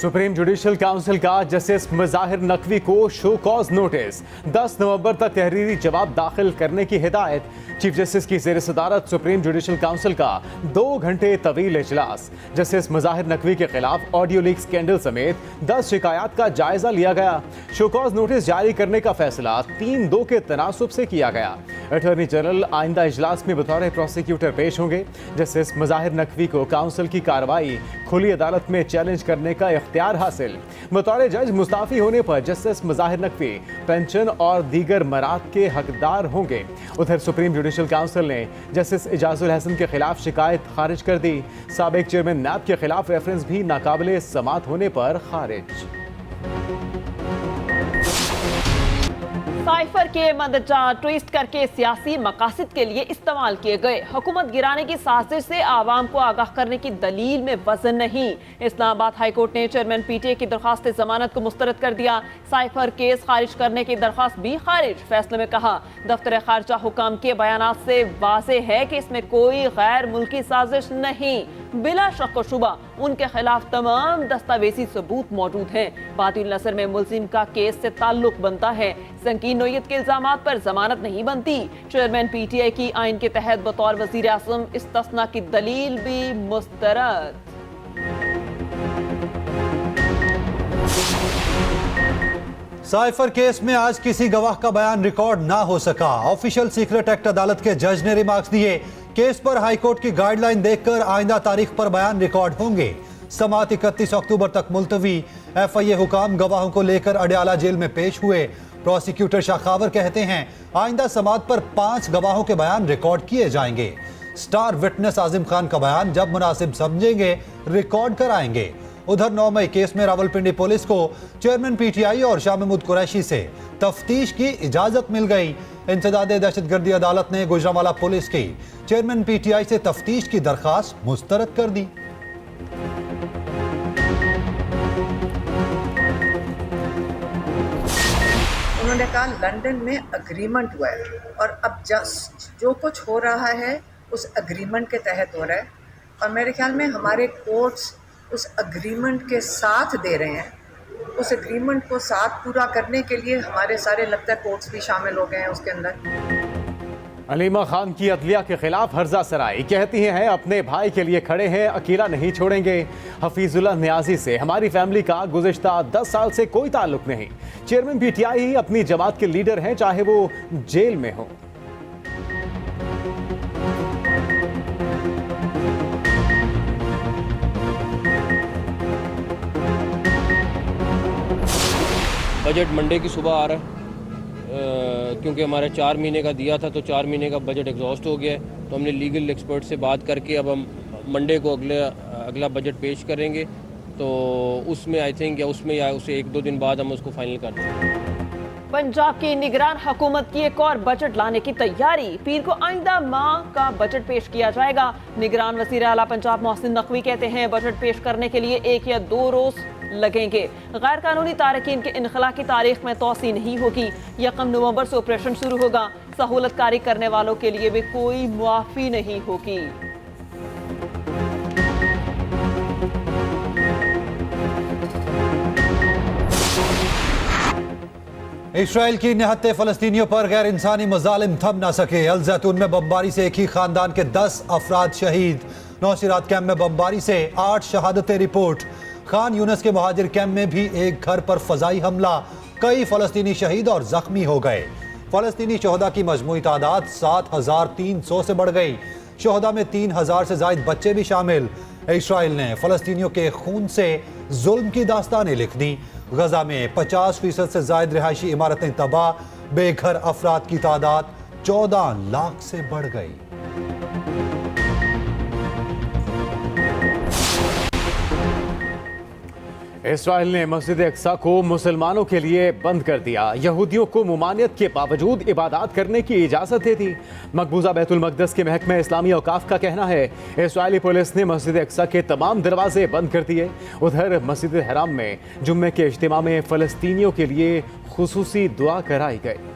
Supreme judicial council का justice मुजाहिर Naqvi को show cause notice, 10 नवंबर तक तहरीरी जवाब दाखिल करने की हिदायत। चीफ जस्टिस की जेर सदारत सुप्रीम जुडिशल काउंसिल का 2 घंटे तवील इजलास। जस्टिस मुजाहिर नकवी के खिलाफ ऑडियो लीक स्कैंडल समेत 10 शिकायत का जायजा लिया गया। शो कॉज नोटिस जारी करने का फैसला 3-2 के तनासुब से किया गया। अटॉर्नी जनरल आइंदा इजलास में बतौर प्रोसिक्यूटर पेश होंगे। जस्टिस मुजाहिर नकवी को काउंसिल की कार्रवाई खुली अदालत में चैलेंज करने का इख्तियार हासिल। बतौर जज मुस्ताफी होने पर जस्टिस मुजाहिर नकवी पेंशन और दीगर मराद के हकदार होंगे। उधर सुप्रीम जुडिशल काउंसिल ने जस्टिस इजाजुल हसन के खिलाफ शिकायत खारिज कर दी। साबिक चेयरमैन नैब के खिलाफ रेफरेंस भी नाकाबिले समात होने पर खारिज। साइफर के मददजा ट्विस्ट करके सियासी मकासद के लिए इस्तेमाल किए गए। हुकूमत गिराने की साजिश से आवाम को आगाह करने की दलील में वजन नहीं। इस्लामाबाद हाईकोर्ट ने चेयरमैन पीटीए की दरखास्त जमानत को मुस्तरद कर दिया। साइफर केस खारिज करने की दरखास्त भी खारिज। फैसले में कहा, दफ्तर खारजा हुकाम के बयानात से वाज़ेह है कि इसमें कोई गैर मुल्की साजिश नहीं। बिला शक व शुबा उनके खिलाफ तमाम दस्तावेजी सबूत मौजूद हैं। बातिल नसर में मुल्जिम का केस से ताल्लुक बनता है। संगीन नोयत के इल्जामात पर जमानत नहीं बनती। चेयरमैन पीटीआई की आइन के तहत बतौर वजीर आज़म इस्तिस्ना की दलील भी मुस्तरद। साइफर केस में आज किसी गवाह का बयान रिकॉर्ड ना हो सका। ऑफिशियल सीक्रेट एक्ट अदालत के जज ने रिमार्क्स दिए। केस पर हाईकोर्ट की गाइडलाइन देखकर आइंदा तारीख पर बयान रिकॉर्ड होंगे। समाअत 31 अक्टूबर तक मुलतवी। एफआईए हुकाम गवाहों को लेकर अडयाला जेल में पेश हुए। प्रोसिक्यूटर शाखावर कहते हैं आइंदा समाअत पर 5 गवाहों के बयान रिकॉर्ड किए जाएंगे। स्टार विटनेस आजिम खान का बयान जब मुनासिब समझेंगे रिकॉर्ड कराएंगे। उधर 9 मई केस में रावलपिंडी पुलिस को चेयरमैन पीटीआई और शाह महमूद कुरैशी से तफ्तीश की इजाजत मिल गई। इंसदादे दहशतगर्दी अदालत ने गुजरांवाला पुलिस की चेयरमैन पीटीआई से तफ्तीश की दरखास्त मुस्तरद कर दी। उन्होंने कहा लंदन में अग्रीमेंट हुआ है और अब जो कुछ हो रहा है उस अग्रीमेंट के तहत हो रहा है और मेरे ख्याल में हमारे कोर्ट्स उस अग्रीमेंट के साथ दे रहे हैं। उस एग्रीमेंट को साथ पूरा करने के लिए हमारे सारे लगता है कोर्ट्स भी शामिल हो गए हैं उसके अंदर। अलीमा खान की अदलिया के खिलाफ हर्जा सराई, कहती हैं अपने भाई के लिए खड़े हैं, अकेला नहीं छोड़ेंगे। हफीजुल्लाह नियाजी से हमारी फैमिली का गुज़िश्ता 10 साल से कोई ताल्लुक नहीं। चेयरमैन पीटीआई ही अपनी जमात के लीडर हैं, चाहे वो जेल में हो। बजट मंडे की सुबह आ रहा है क्योंकि हमारा 4 महीने का दिया था तो 4 महीने का बजट एग्जॉस्ट हो गया है। तो हमने लीगल एक्सपर्ट से बात करके अब हम मंडे को अगला बजट पेश करेंगे। तो उसमें आई थिंक या उसे 1-2 दिन बाद हम उसको फाइनल कर देंगे। पंजाब की निगरान हुकूमत की एक और बजट लाने की तैयारी। पीर को आइंदा माह का बजट पेश किया जाएगा। निगरान वज़ीर आला पंजाब मोहसिन नकवी कहते हैं बजट पेश करने के लिए 1 या 2 रोज लगेंगे। गैर कानूनी तारकीन के इनखला की तारीख में तोसी नहीं होगी। 1 नवंबर से ऑपरेशन शुरू होगा। सहूलत कारी करने वालों के लिए भी कोई मुआफी नहीं होगी। इसराइल की निहत्ते फलस्तीनियों पर गैर इंसानी मजालिम थम ना सके। अल जैतून में बमबारी से एक ही खानदान के 10 अफराद शहीद। नौशीरात कैंप में बमबारी से 8 शहादतें रिपोर्ट। खान यूनस के मुहाजिर कैंप में भी एक घर पर फजाई हमला। कई फलस्तीनी शहीद और जख्मी हो गए। फलस्तीनी शोहदा की मजमूई तादाद 7300 से बढ़ गई। शोहदा में 3000 से ज्यादा बच्चे भी शामिल। इसराइल ने फलस्तीनियों के खून से जुल्म की दास्तानें लिख दी। गजा में 50% से ज्यादा रिहायशी इमारतें तबाह। बेघर अफराद की तादाद 14 लाख से बढ़ गई। इसराइल ने मस्जिद अक्सा को मुसलमानों के लिए बंद कर दिया। यहूदियों को मुमानियत के बावजूद इबादत करने की इजाज़त दे दी। मकबूजा बैतुल मक़दस के महकमे इस्लामी औकाफ का कहना है इसराइली पुलिस ने मस्जिद अक्सा के तमाम दरवाजे बंद कर दिए। उधर मस्जिद हराम में जुम्मे के इज्तिमा में फ़लस्तीनियों के लिए खुसूसी दुआ कराई गई।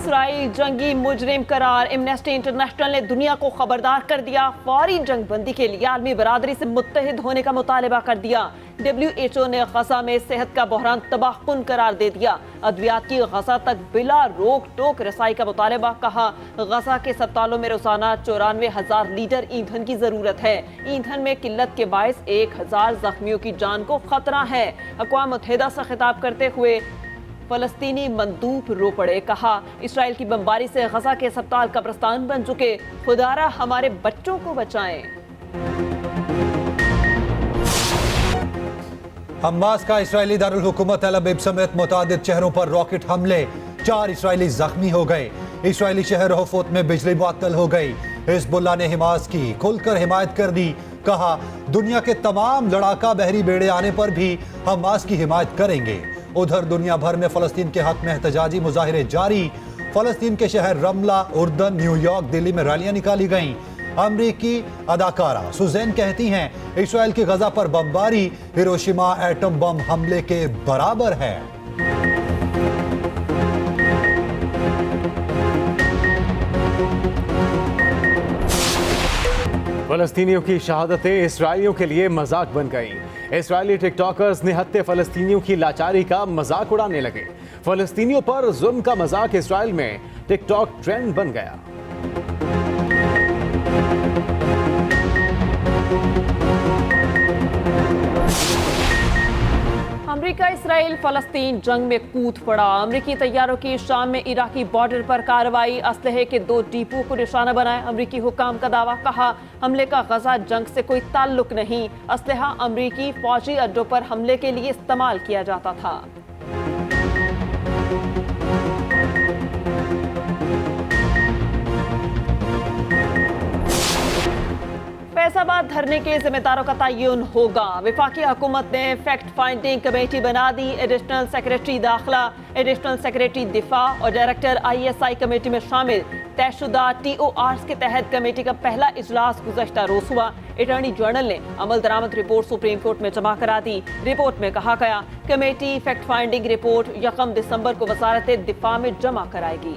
इसराइल जंगी मुजरिम करार। एमनेस्टी इंटरनेशनल ने दुनिया को खबरदार कर दिया। फौरी जंग बंदी के लिए आलमी बरादरी से मुत्तहिद होने का मुतालबा कर दिया। WHO ने गजा में सेहत का बहरान तबाहकुन करार दे दिया। अद्वियात की गजा तक बिला रोक टोक रसाई का मुतालबा। कहा, गजा के अस्पतालों में रोजाना 94,000 लीटर ईंधन की जरूरत है। ईंधन में किल्लत के बायस 1,000 जख्मियों की जान को खतरा है। अक़वाम मुत्तहिदा से खिताब करते हुए फलस्तीनी मंदूब रो पड़े। कहा, इसराइल की बमबारी से गजा के अस्पताल कब्रिस्तान बन चुके। खुदारा हमारे बच्चों को बचाएं। हमास का इसराइली दारुल हुकूमत तेल अवीव समेत मुतादिद शहरों पर रॉकेट हमले, 4 इसराइली जख्मी हो गए। इसराइली शहर होफोत में बिजली मुअत्तल हो गई। हिजबुल्लाह ने हमास की खुलकर हिमायत कर दी। कहा, दुनिया के तमाम लड़ाका बहरी बेड़े आने पर भी हमास की हिमायत करेंगे। उधर दुनिया भर में फलस्तीन के हक में एहतजाजी मुजाहिरे जारी। फलस्तीन के शहर रमला, उर्दन, न्यूयॉर्क, दिल्ली में रैलियां निकाली गईं। अमरीकी अदाकारा सुजैन कहती हैं, इसराइल की गजा पर बमबारी हिरोशिमा एटम बम हमले के बराबर है। फलस्तीनियों की शहादतें इसराइलियों के लिए मजाक बन गईं। इसराइली टिकटॉकर्स निहत्थे फलस्तीनियों की लाचारी का मजाक उड़ाने लगे। फलस्तीनियों पर जुल्म का मजाक इसराइल में टिकटॉक ट्रेंड बन गया। अमेरिका इसराइल फलस्तीन जंग में कूद पड़ा। अमेरिकी तैयारों की शाम में इराकी बॉर्डर पर कार्रवाई। असलहे के 2 डिपो को निशाना बनाए। अमेरिकी हुकाम का दावा। कहा, हमले का गजा जंग से कोई ताल्लुक नहीं। असलहा अमेरिकी फौजी अड्डों पर हमले के लिए इस्तेमाल किया जाता था। फैसलाबाद धरने के जिम्मेदारों का तयन होगा। वफाकी हुकूमत ने फैक्ट फाइंडिंग कमेटी बना दी। एडिशनल सेक्रेटरी दाखिला, एडिशनल सेक्रेटरी दिफा और डायरेक्टर ISI कमेटी में शामिल। तयशुदा TORs के तहत कमेटी का पहला इजलास गुज़श्ता रोज हुआ। अटॉर्नी जनरल ने अमल दरामद रिपोर्ट सुप्रीम कोर्ट में जमा करा दी। रिपोर्ट में कहा गया, कमेटी फैक्ट फाइंडिंग रिपोर्ट 1 दिसंबर को वजारत दिफा में जमा कराएगी।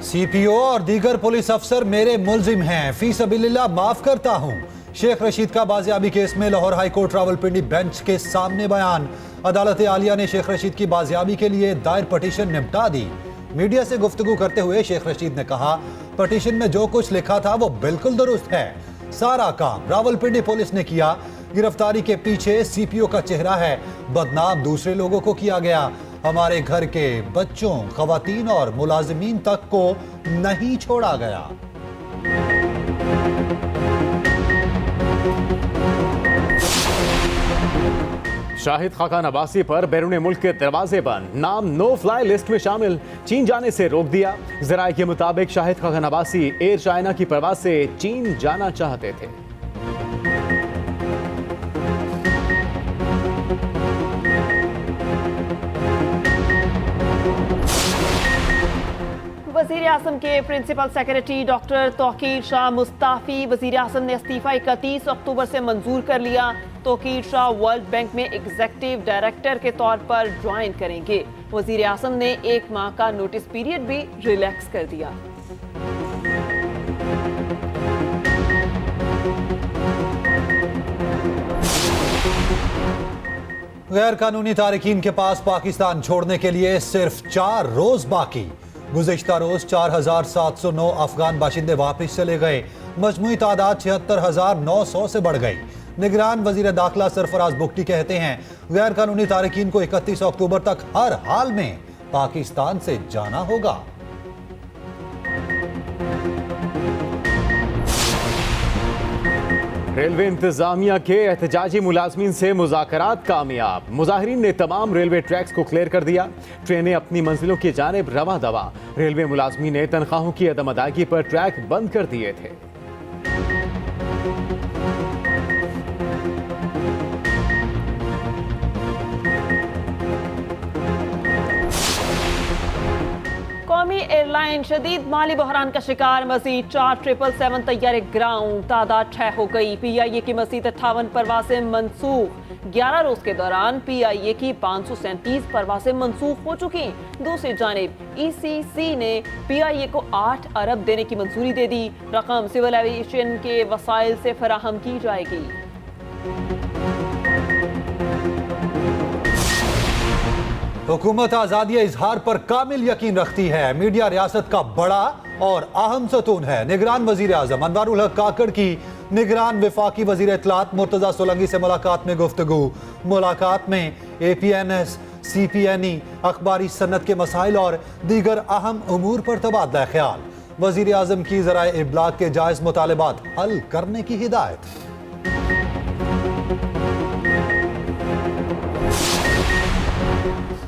CPO और दीगर पुलिस अफसर मेरे मुल्जिम हैं, फी सबीलिल्लाह माफ करता हूं। शेख रशीद का बाजियाबी केस में Lahore high court Rawalpindi bench के सामने बयान। अदालत आलिया ने शेख रशीद की बाजियाबी के लिए दायर पटिशन निपटा दी। मीडिया से गुफ्तगू करते हुए शेख रशीद ने कहा, पटिशन में जो कुछ लिखा था वो बिल्कुल दुरुस्त है। सारा काम रावलपिंडी पुलिस ने किया। गिरफ्तारी के पीछे CPO का चेहरा है। बदनाम दूसरे लोगों को किया गया। हमारे घर के बच्चों, खवातीन और मुलाजिमीन तक को नहीं छोड़ा गया। शाहिद खाकान अब्बासी पर बैरून मुल्क के दरवाजे बंद। नाम नो फ्लाई लिस्ट में शामिल। चीन जाने से रोक दिया। जराये के मुताबिक शाहिद खाकान अब्बासी एयर चाइना की परवाज से चीन जाना चाहते थे। वजीर आजम के principal secretary doctor Tauqir Shah Mustafi. वजीर आजम ने इस्तीफा 31 अक्टूबर से मंजूर कर लिया। तौकीर शाह वर्ल्ड बैंक में एग्जीक्यूटिव डायरेक्टर के तौर पर ज्वाइन करेंगे। वजीर आजम ने 1 माह का नोटिस पीरियड भी रिलैक्स कर दिया। गैर कानूनी तारिकीन के पास पाकिस्तान छोड़ने के लिए सिर्फ 4 रोज बाकी। गुज़िश्ता रोज 4,709 अफगान बाशिंदे वापस चले गए। मजमूई तादाद 76,900 से बढ़ गई। निगरान वजीर दाखिला सरफराज बुगटी कहते हैं, गैर कानूनी तारिकीन को 31 अक्टूबर तक हर हाल में पाकिस्तान से जाना होगा। रेलवे इंतजामिया के एहतजाजी मुलाजमीन से मुज़ाकरात कामयाब। मुजाहिरीन ने तमाम रेलवे ट्रैक्स को क्लियर कर दिया। ट्रेनें अपनी मंजिलों की जानिब रवा दवा। रेलवे मुलाजमीन ने तनख्वाहों की अदम अदायगी पर ट्रैक बंद कर दिए थे। कौमी एयरलाइन शदीद माली बहरान का शिकार, मजीद 4 777 तैयारे ग्राउंड, तादाद 6 हो गई। PIA की मजीद 58 परवासें मनसूख। 11 रोज के दौरान PIA की 537 परवासें मनसूख हो चुकी। दूसरी जानिब ECC ने PIA को 8 अरब देने की मंजूरी दे दी। रकम सिविल एविएशन के वसाइल से फराहम की जाएगी। हुकूमत आज़ादी इजहार पर कामिल यकीन रखती है। मीडिया रियासत का बड़ा और अहम सतून है। निगरान वजीर आजम अनवारुल हक काकड़ की निगरान वफाकी वजीर इत्तलात मुर्तजा सोलंकी से मुलाकात में गुफ्तगू। मुलाकात में APNS, CPNE, अखबारी सन्नत के मसाइल और दीगर अहम उमूर पर तबादला ख्याल। वजीर आजम की ज़राए इब्लाग के जायज़ मुतालबात हल करने की हिदायत।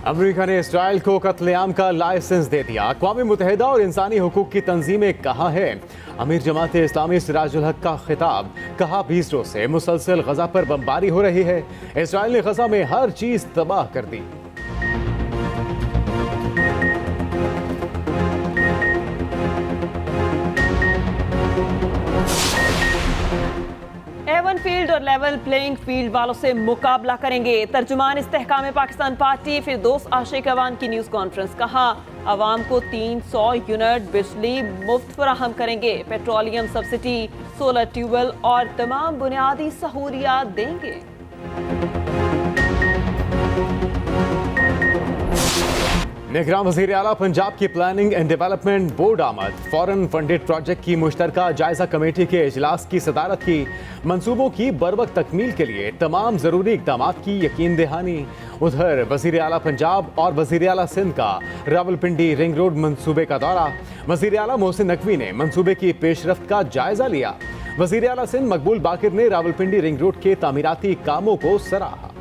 अमेरिका ने इसराइल को कत्लेआम का लाइसेंस दे दिया। अक़वाम मुत्तहिदा और इंसानी हुकूक की तंजीमें कहाँ हैं? अमीर जमात इस्लामी सिराजुल हक का खिताब। कहा 20 रोज से मुसलसल गजा पर बमबारी हो रही है। इसराइल ने गजा में हर चीज तबाह कर दी। एवन फील्ड और लेवल प्लेइंग फील्ड वालों से मुकाबला करेंगे। तर्जुमान इस्तेहकाम पाकिस्तान पार्टी फिरदौस आशिक अवान की न्यूज कॉन्फ्रेंस। कहा अवाम को 300 यूनिट बिजली मुफ्त फराहम करेंगे। पेट्रोलियम सब्सिडी, सोलर ट्यूबवेल और तमाम बुनियादी सहूलियात देंगे। निगरान वज़ीर आला पंजाब की प्लानिंग एंड डेवलपमेंट बोर्ड आमद। फॉरेन फंडेड प्रोजेक्ट की मुश्तरका जायजा कमेटी के इजलास की सदारत की। मंसूबों की बरवक्त तकमील के लिए तमाम जरूरी इकदाम की यकीन दहानी। उधर वज़ीर आला पंजाब और वज़ीर आला सिंध का रावलपिंडी रिंग रोड मंसूबे का दौरा। वज़ीर आला मोहसिन नकवी ने मंसूबे की पेशरफ्त का जायजा लिया। वज़ीर आला सिंध मकबूल बाकिर ने रावलपिंडी रिंग रोड के तामीराती कामों को सराहा।